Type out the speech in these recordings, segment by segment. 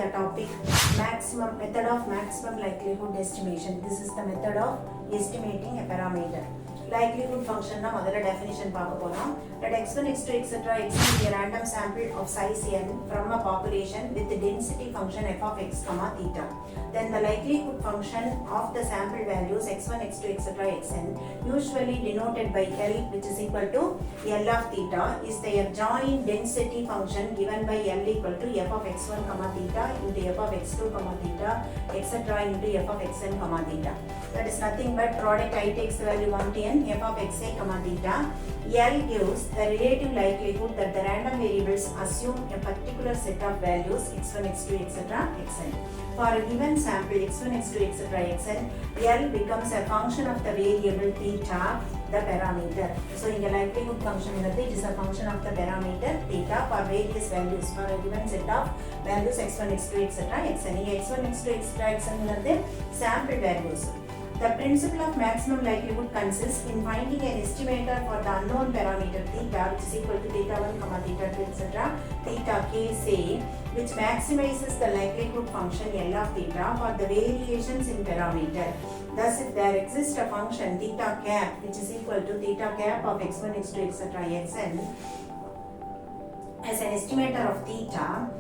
the topic method of maximum likelihood estimation. This is the method of estimating a parameter. Likelihood function na modala definition paaka poram. Let x1, x2, etc. xn be a random sample of size n from a population with the density function f of x comma theta. Then the likelihood function of the sample values x1, x2, etc. xn, usually denoted by L, which is equal to L of theta, is the joint density function given by L equal to f of x1 comma theta into f of x2 comma theta, etc. into f of xn comma theta. That is nothing but product I takes the value 1 to n f of xa comma theta. L gives the relative likelihood that the random variables assume a particular set of values x1, x2, etc. xn. For a given sample x1, x2, etc. xn, L becomes a function of the variable theta, the parameter. So in the likelihood function, it is a function of the parameter theta for various values for a given set of values x1, x2, etc. xn. x1, x2, etc. xn sample values. The principle of maximum likelihood consists in finding an estimator for the unknown parameter theta, which is equal to theta 1 comma theta 2 etc. theta k say, which maximizes the likelihood function L of theta for the variations in parameter. Thus, if there exists a function theta cap, which is equal to theta cap of x1, x2, etc. xn as an estimator of theta,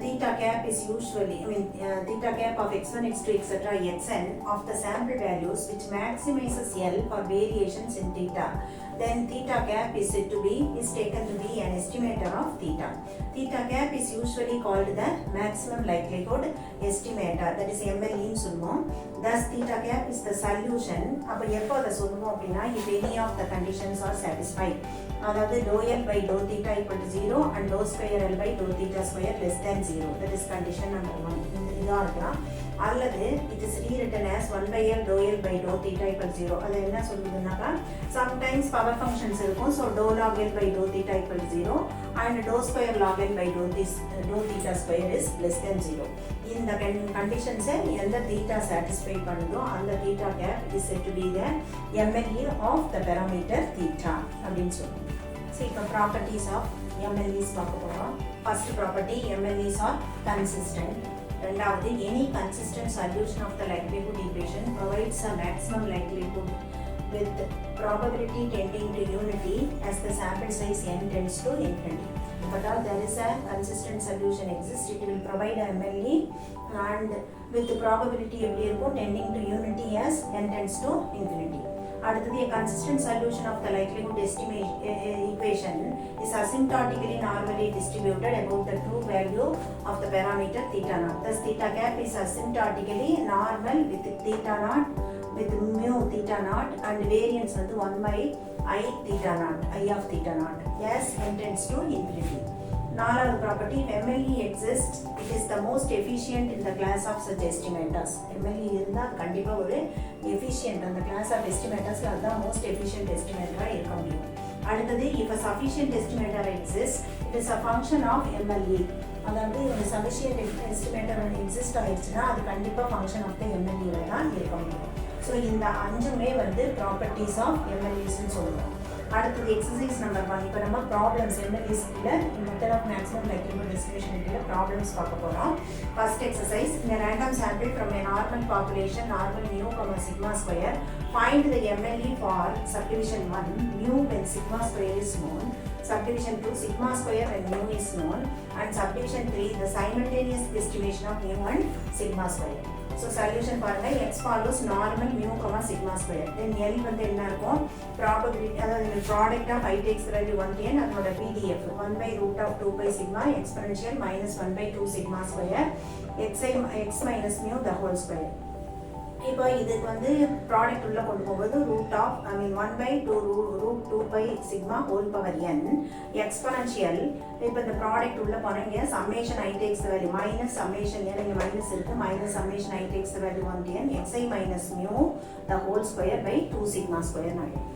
theta cap is usually, theta cap of x1, x2, etc. xn of the sample values which maximizes L for variations in theta. Then theta cap is taken to be an estimator of theta. Theta cap is usually called the maximum likelihood estimator, that is MLE in சொல்லுவோம். Thus theta cap is the solution. அப்ப எப்போ அதை சொல்லுவோம் அப்படின்னா, if any of the conditions are satisfied, அதாவது dou L by dou theta equal to 0 and dou square L by dou theta square less than 0. That is condition number 1. இந்த இதாக இருக்கலாம். அல்லது it is rewritten as 1 by L dou L by dou theta equal 0. அது என்ன சொல்லுதுன்னாக்கா, sometimes power functions இருக்கும். So dou log L by dou theta equal 0 and dou square log L by dou theta square is less than 0. இந்த conditions எந்த theta satisfy பண்ணுதோ அந்த theta cap is said to be the MLE of the parameter theta அப்படின்னு சொல்லுவோம். So இப்போ properties of MLEs பார்க்க போறோம். First property, MLEs are consistent. ரெண்டாவது, any consistent solution of the likelihood equation provides a maximum likelihood with probability tending to unity as the sample size n tends to infinity. But there is a consistent solution exists, it will provide a MLE and with the probability tending to unity as n tends to infinity. அடுத்தது, a consistent solution of the likelihood equation is asymptotically normally distributed about the true value of the parameter theta naught. Thus, theta cap is asymptotically normal with theta naught, with mu theta naught and variance 1 by I theta naught, I of theta naught, as n tends to infinity. நாலாவது property, if MLE exists, it is the most efficient in the class of such estimators. MLE இருந்தால் கண்டிப்பாக ஒரு efficient, அந்த class of estimators அதுதான் most efficient estimator இருக்க முடியும். அடுத்தது, if a sufficient estimator exists, it is a function of MLE. அதாவது ஒரு sufficient estimator exist ஆயிடுச்சுன்னா அது கண்டிப்பாக function of the MLE தான் இருக்க முடியும். ஸோ இந்த அஞ்சுமே ப்ராப்பர்ட்டிஸ் ஆஃப் MLEஸ்ன்னு சொல்லுவோம். அடுத்தது எக்ஸசைஸ் நம்பர் 1. இப்போ நம்ம ப்ராப்ளம்ஸ் MLEஸ்ல method of maximum likelihood estimation problems பார்க்க போகிறோம். First exercise, in a random sample from a normal population, normal mu, sigma square, find the MLE for subdivision 1, mu when sigma square is known, subdivision 2, sigma square when mu is known, and subdivision 3, the simultaneous estimation of mu and sigma square. So solution பாருங்க, x follows normal mu, sigma square. Then L என்ன இருக்கும், probability, அதாவது product of I takes the value 1 to n, அதனோட PDF 1 by root of 2 by sigma exponential minus 1 by 2 sigma square x minus mu the whole square. இப்போ இதுக்கு product உள்ள கொண்டு போகும்போது1 by 2 root 2 by sigma whole power n exponential. இப்போ இந்த product உள்ள போனீங்க, summation I takes the value minus summation n, இங்கே minus இருக்கு, minus summation I takes the value 1 to n xi minus mu the whole square by 2 sigma square ஆகிடும்.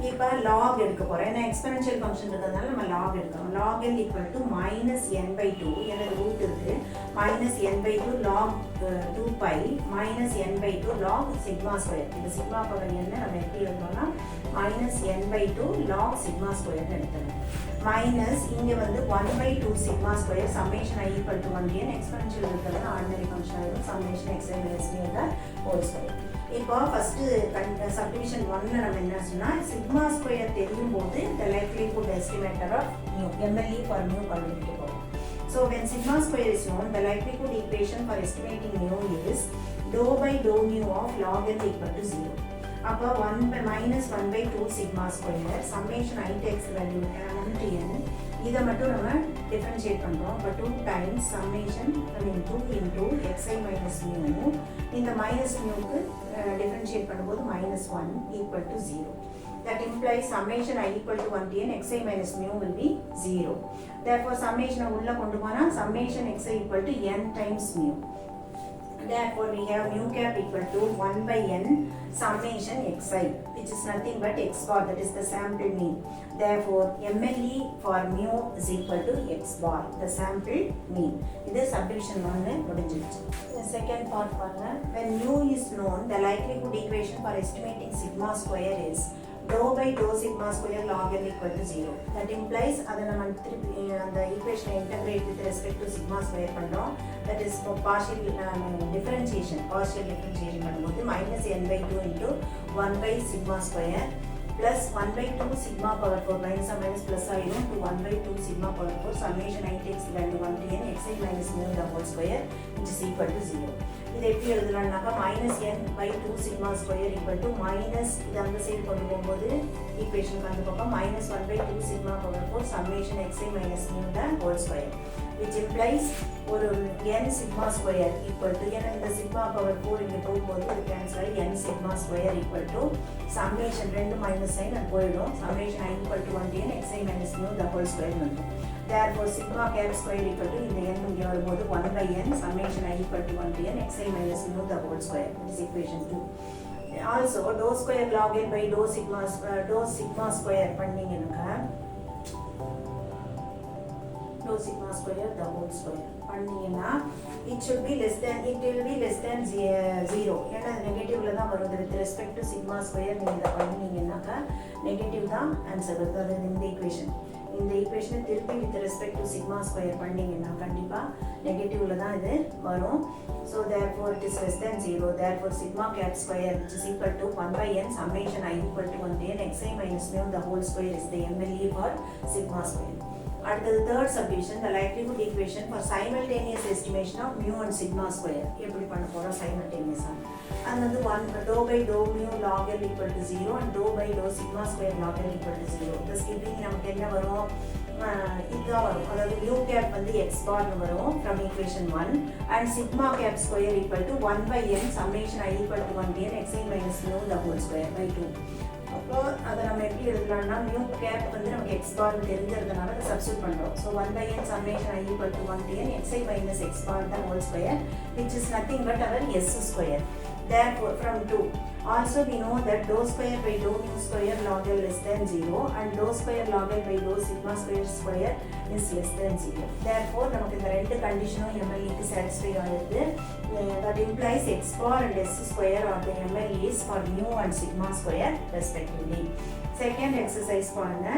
இப்போ log எடுக்க போகிறோம். ஏன்னா எக்ஸ்பெனன்ஷியல் ஃபங்க்ஷன் இருக்கிறதுனால நம்ம log எடுக்கிறோம். log L equal to minus n/2 எனக்கு ரூட் இருக்குது minus n/2 log 2 pi minus n/2 log sigma square. இந்த சிக்மா பவர் என்ன நம்ம எப்படி எழுதணும்னா minus n/2 log sigma square எடுத்துக்கணும். மைனஸ் இங்கே வந்து 1/2 sigma square summation I equal to 1 n exponential இருக்கிறது ஆர்டினரி ஃபங்க்ஷன் ஆகும் summation xi minus mu the whole square. இப்போ ஃபர்ஸ்ட் சப்டிவிஷன் 1ல நம்ம என்ன சொன்னா சிக்மா ஸ்கொயர் தெரியும் போது the likelihood estimator of mu MLE for mu கண்டுபிடிக்க போறோம். So when sigma square is known, the likelihood equation for estimating mu is dou by dou mu of log n equal to 0. அப்போ 1 minus 1/2 sigma square summation I takes value to n இதை மட்டும் நம்ம differentiate பண்ணுறோம். இப்போ 2 times summation 2 into xi minus mu இந்த minus மியூக்கு differentiate பண்ணும்போது -1 equal to 0. That implies summation I equal to 1 to n xi minus mu will be 0. Therefore summation உள்ள கொண்டு போனா summation xi equal to n times mu. Therefore we have mu cap equal to 1 by n summation xi, which is nothing but x bar, that is the sample mean. Therefore MLE for mu is equal to x bar, the sample mean. This is subdivision 1 முடிஞ்சிருச்சு. The second part பாருங்க, when mu is known, the likelihood equation for estimating sigma square is dou by dou sigma square log n equal to 0. That implies அதை நம்ம திருப்பி அந்த ஈக்குவேஷனை integrate with respect to sigma square பண்ணுறோம். That is partial differentiation பண்ணும்போது -n/2 into 1 by sigma square plus 1/2 sigma power 4 minus plus ஆயிடும் to 1/2 sigma power 4 summation I takes value 1 to n xi minus mu the whole square which is equal to 0. இது எப்படி எழுதலாம்னாக்கா -n/2 sigma square equal to minus இது அந்த side கொண்டு போகும்போது equation அந்த பக்கம் -1/2 sigma power 4 summation xi minus mu the whole square which implies ஒரு n sigma square equal to n இந்த sigma power 4 இங்கே போகும்போது இது கேன்சல் ஆகி n sigma square equal to summation 2 minus sign அது போயிடும் summation I equal to 1 to n xi minus mu the whole square வந்துடும். Therefore sigma cap square equal to இந்த n இங்கே வரும்போது 1 by n summation I equal to 1 to n xi minus mu the whole square, that is equation 2. Also dou square log n by dou sigma square பண்ணீங்கன்னாக்கா dou sigma square the whole square பண்ணீங்கன்னா it will be less than 0. ஏன்னா நெகட்டிவ்ல தான் வருது with respect to sigma square நீங்க இதை பண்ணீங்கன்னாக்கா negative தான் answer வருது. அது இந்த ஈக்குவேஷனை திருப்பி with respect to sigma square பண்ணீங்கன்னா கண்டிப்பாக நெகட்டிவ்ல தான் இது வரும். So therefore it is less than 0. Therefore sigma cap square which is equal to 1 by n summation I equal to 1 to n xi minus mu the whole square is the MLE for sigma square. அடுத்தது third subdivision, the likelihood equation for simultaneous estimation of mu and sigma square. எப்படி பண்ண போகிறோம் simultaneous-ஆ? அது வந்து 1 dou by dou mu log L equal to 0 and dou by dou sigma square log L equal to 0. இந்த skipping நமக்கு என்ன வரும்? இதுதான் வரும். அதாவது mu cap வந்து x bar வரும் from equation 1 and sigma cap square equal to 1 by n summation I equal to 1 to n xi minus mu the whole square by 2. அப்போ அதை நம்ம எப்படி எழுதலாம்னா mu cap வந்து நமக்கு x bar தெரிஞ்சதுனால அதை சப்ஸ்டிட் பண்ணுறோம். So 1 by n summation I equal to 1 to n xi minus x bar the whole square which is nothing but our s square. Therefore from 2 also we know that dou square by dou mu square log L less than 0 and dou square log L by dou sigma square is less than 0. Therefore நமக்கு இந்த ரெண்டு கண்டிஷனும் MLEக்கு satisfy ஆகுது. That implies x bar and s square are the MLEs for mu and sigma square respectively. Second exercise பாருங்க,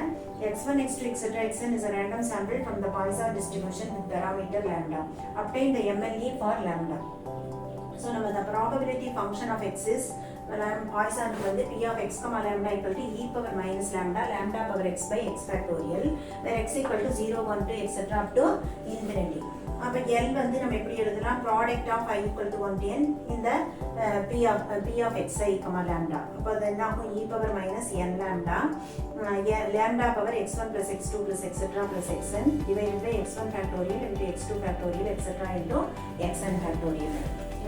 x1 x2 etc. xn is a random sample from the Poisson distribution with parameter lambda. Obtain the MLE for lambda. So now the probability function of x is Poisson வந்து p of x, lambda equal to e power minus lambda power x by x factorial, where x equal to 0, 1, 2 etc. up to infinity. அப்போ L வந்து நம்ம எப்படி எழுதலாம்? Product of I equal to 1 to n இந்த p of xi, lambda. அப்போ அது என்ன ஆகும்? e power minus n lambda power x1 plus x2 plus etc. plus xn divided by x1 factorial into x2 factorial etc. into xn factorial.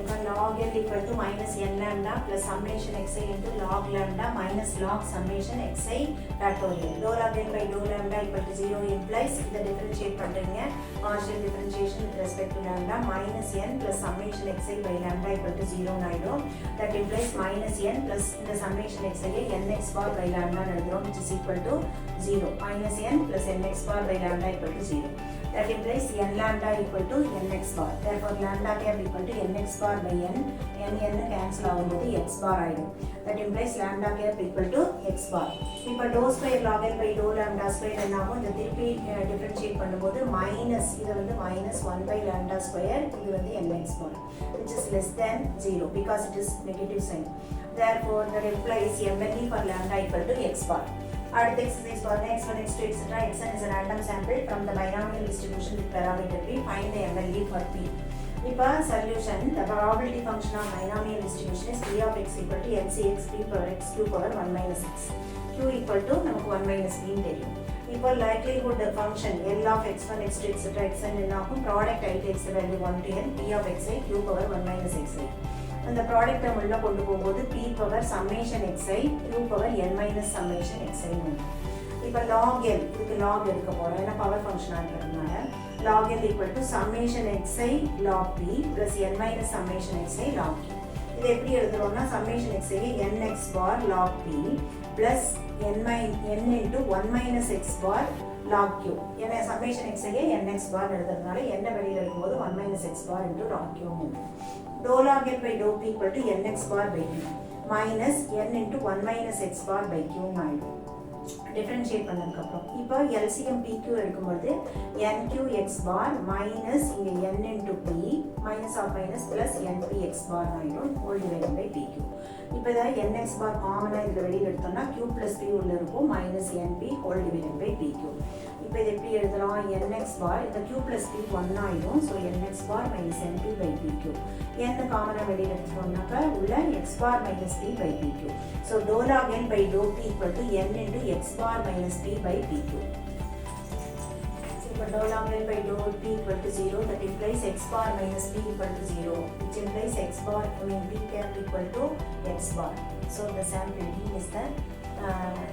இப்போ log L equal to minus n lambda plus summation xi into log lambda minus log summation xi factorial. Dou log L by dou lambda equal to 0 implies இதை differentiate பண்ணுறீங்க partial differentiation with respect to lambda minus n plus summation xi by lambda equal to 0 ஆயிடும். That implies minus n plus இந்த summation xi nx bar by lambda எழுதுறோம் which is equal to 0. Minus n plus nx bar by lambda equal to 0. That implies n lambda equal to nx bar. Therefore, lambda cap equal to nx bar by n. n cancel ஆகும்போது x bar ஆயிடும். That implies lambda cap equal to x bar. இப்போ dou square log L by dou lambda square என்ன ஆகும்? இந்த திருப்பி differentiate பண்ணும்போது minus இது வந்து minus 1 by lambda square இது வந்து nx bar which is less than 0 because it is negative sign. Therefore, that implies MLE for lambda equal to x bar. அடுத்த exercise பாருங்க x1 x2 etc. xn is a random sample from the binomial distribution with parameter p. Find the MLE for p. இப்போ solution the probability function of binomial distribution is p of x equal to ncx p power x q power 1 minus x. q equal to நமக்கு 1 minus p தெரியும். இப்போ likelihood function L of x1 x2 etc. xn என்னாகும் product I takes the value 1 to n p of xi q power 1 minus xi. அந்த product term உள்ள கொண்டு போகும்போது p power summation xi q power n minus summation xi வரும். இப்போ log L இதுக்கு log எடுக்க போறோம் ஏன்னா பவர் ஃபங்க்ஷனா இருக்கிறதுனால log L equal to summation xi log p plus n minus summation xi log q. இது எப்படி எழுதுறோம்னா summation xi nx bar log p plus n into 1 minus x bar log q. ஏன்னா summation xi nx bar எழுதுறதுனால n வெளியில எடுக்கும்போது 1 minus x bar into log q. Dou log L by dou p equal to nx bar by p minus n into 1 minus x bar by q ஆயிடும். Differentiate பண்ணதுக்கு அப்புறம் இப்போ LCM PQ எடுக்கும்போது nqx bar minus இங்க n into p minus of minus plus npx bar ஆயிடும் whole divided by pq. இப்போ இதை nx bar காமனா இதுல வெளியில எடுத்தோம்னா q plus p உள்ள இருக்கும் minus np whole divided by pq. இப்போ இது எப்படி எழுதலாம் nx bar இந்த q plus p 1 ஆயிடும் so nx bar minus np by pq. n காமனா வெளியில எடுத்தோம்னாக்க உள்ள x bar minus p by pq. So dou log n by dou p equal to n into x bar minus p by pq. So இப்போ dou log n by dou p equal to 0 that implies x bar minus p equal to 0 which implies x bar p cap equal to x bar. So the sample D is the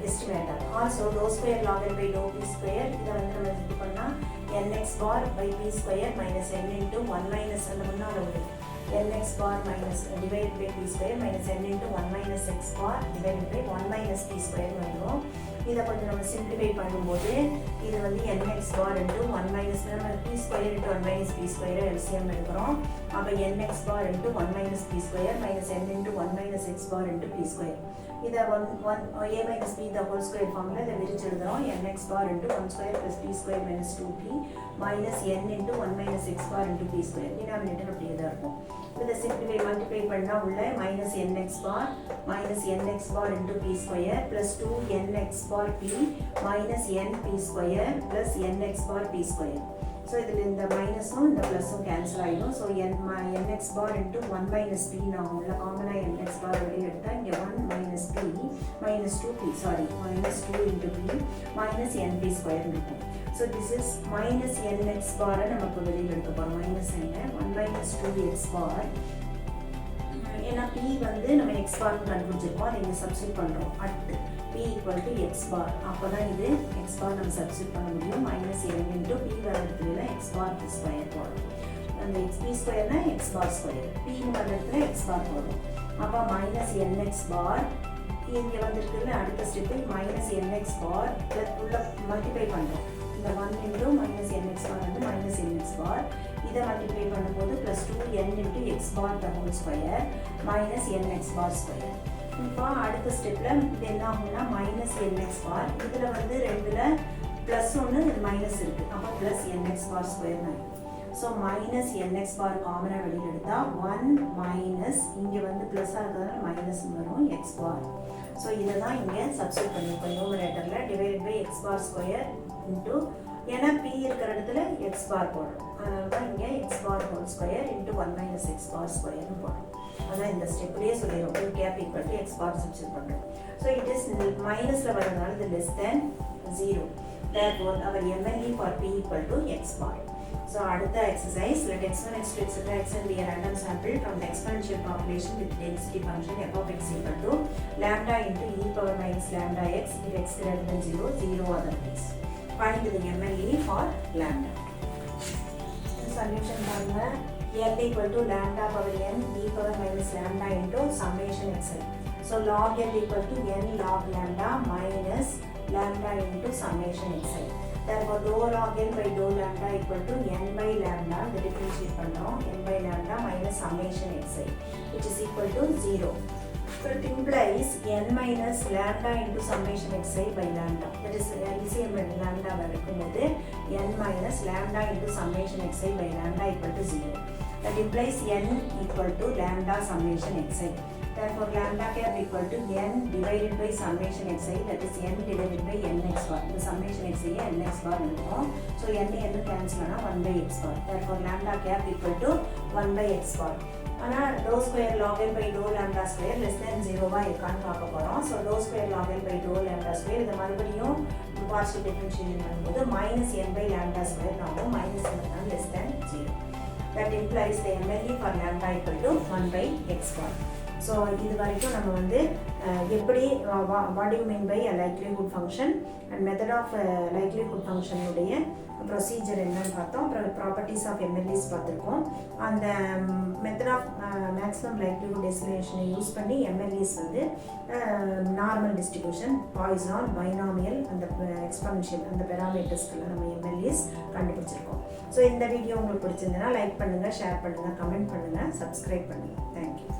estimator. Also dou square log n by dou p square இதை வந்து நம்ம இது பண்ணா nx bar by p square minus n into 1 minus அந்த முன்னால வருது nx bar minus divided by p square minus n into 1 minus x bar divided by 1 minus p square வரும். இதை கொஞ்சம் நம்ம சிம்பிளிஃபை பண்ணும்போது இது வந்து nx bar into 1 minus p square into 1 minus p square LCM எடுக்கிறோம். அப்போ nx bar into 1 minus p square minus n into 1 minus x bar into p square. இதை a minus p the whole square formula இதை விரிச்சு எழுதுறோம் nx bar into 1 square plus p square minus 2p minus n into 1 minus x bar into p square. Denominator அப்படியே தான் இருக்கும். இதை simplify multiply பண்ணா உள்ள minus nx bar into p square plus 2nx bar p minus np square plus nx bar p square. So இதில் இந்த மைனஸும் இந்த ப்ளஸும் கேன்சல் ஆகிடும். So nx bar into 1 minus p நான் உள்ள காமனாக nx bar வெளியே எடுத்தால் இங்கே 1 minus p minus 2p minus 2 into p minus np square இருக்கும். So this is minus nx bar நமக்கு வெளியில் எடுக்க போகிறோம். மைனஸ் என்ன 1 minus 2x bar ஏன்னா p வந்து நம்ம x bar கண்டுபிடிச்சிருக்கோம் அதை இங்கே சப்ஸ்டிட் பண்ணுறோம் at p equal to x bar. அப்போ தான் இது x bar நம்ம சப்ஸ்டிட் பண்ண முடியும். மைனஸ் n into p வர இடத்துல x bar ஸ்கொயர் போடும். அந்த p ஸ்கொயர்னா x bar square p வர இடத்துல x bar போடும். அப்போ மைனஸ் nx bar இங்கே வந்துருக்குல்ல அடுத்த ஸ்டெப்பு மைனஸ் nx bar உள்ள மல்டிப்ளை பண்ணுறோம். இந்த 1 into மைனஸ் nx bar வந்து மைனஸ் nx bar இதை மல்டிப்ளை பண்ணும்போது plus 2n into x bar the whole square minus nx bar square. இப்போ அடுத்த ஸ்டெப்பில் இது என்ன ஆகும்னா மைனஸ் nx bar இதில் வந்து ரெண்டில் ப்ளஸ் ஒன்று மைனஸ் இருக்குது. அப்போ ப்ளஸ் nx bar ஸ்கொயர் தான். ஸோ மைனஸ் nx bar காமனாக வெளியில் எடுத்தால் 1 மைனஸ் இங்கே வந்து ப்ளஸ்ஸாக இருக்கிறதுனால மைனஸ் வரும் x bar. ஸோ இதை தான் இங்கே சப்ஸ்டிட் பண்ணியிருக்கோம் நியூமரேட்டரில் divided by x bar square into ஏன்னா p இருக்கிற இடத்துல x bar போடுறோம். அதனால தான் இங்கே x bar whole square into 1 minus x bar ஸ்கொயர்னு போடுறோம். அதான் இந்த ஸ்டெப்லேயே சொல்லிடுவோம் ஒரு gap equal to x bar substitute பண்ணுறோம். ஸோ இட் இஸ் மைனஸில் வரதுனால இது less than 0. Therefore our MLE for p equal to x bar. So அடுத்த exercise, let x1, x2, etc. xn be a random sample from the exponential population with density function f of x equal to lambda into e power minus lambda x if x greater than 0, 0 otherwise. Find the MLE for lambda. Solution பாருங்க, L equal to lambda power n e power minus lambda into summation xn. So log L equal to n log lambda minus lambda into summation xn. Therefore dou log L by dou lambda equal to n by lambda, the differentiate பண்ணோம், n by lambda minus summation xi, which is equal to 0. So it implies n minus lambda into summation xi by lambda. That is LCM and lambda வரும்போது n minus lambda into summation xi by lambda equal to 0. That implies n equal to lambda summation xi. Therefore lambda cap equal to n divided by summation xi, that is n divided by nx bar. The summation xi nx bar இருக்கும். So n cancel ஆனா 1 by x bar. Therefore lambda cap equal to 1 by x bar. ஆனா dou square log L by dou lambda square less than 0 இருக்கான்னு பார்க்க போறோம். So dou square log L by dou lambda square இது மறுபடியும் partial differentiation பண்ணும்போது minus n by lambda square ஆகும், minus n less than 0. That implies the MLE for lambda equal to 1 by x bar. So இது வரைக்கும் நம்ம வந்து எப்படி what you mean by a likelihood function and method of likelihood ஃபங்க்ஷனுடைய procedure என்னன்னு பார்த்தோம். அப்புறம் ப்ராப்பர்ட்டிஸ் ஆஃப் எம்எல்இஸ் பார்த்துருக்கோம். அந்த மெத்தட் ஆஃப் மேக்ஸிமம் லைக்லிஹுட் எஸ்டிமேஷனை யூஸ் பண்ணி எம்எல்இஸ் வந்து நார்மல் டிஸ்ட்ரிபியூஷன், பாய்சான், பைனாமியல், அந்த எக்ஸ்பொனென்ஷியல் அந்த பெராமீட்டர்ஸ்க்கெல்லாம் நம்ம எம்எல்இஸ் கண்டுபிடிச்சிருக்கோம். ஸோ இந்த வீடியோ உங்களுக்கு பிடிச்சிருந்ததுன்னா லைக் பண்ணுங்கள், ஷேர் பண்ணுங்கள், கமெண்ட் பண்ணுங்கள், சப்ஸ்கிரைப் பண்ணுங்கள். தேங்க்யூ.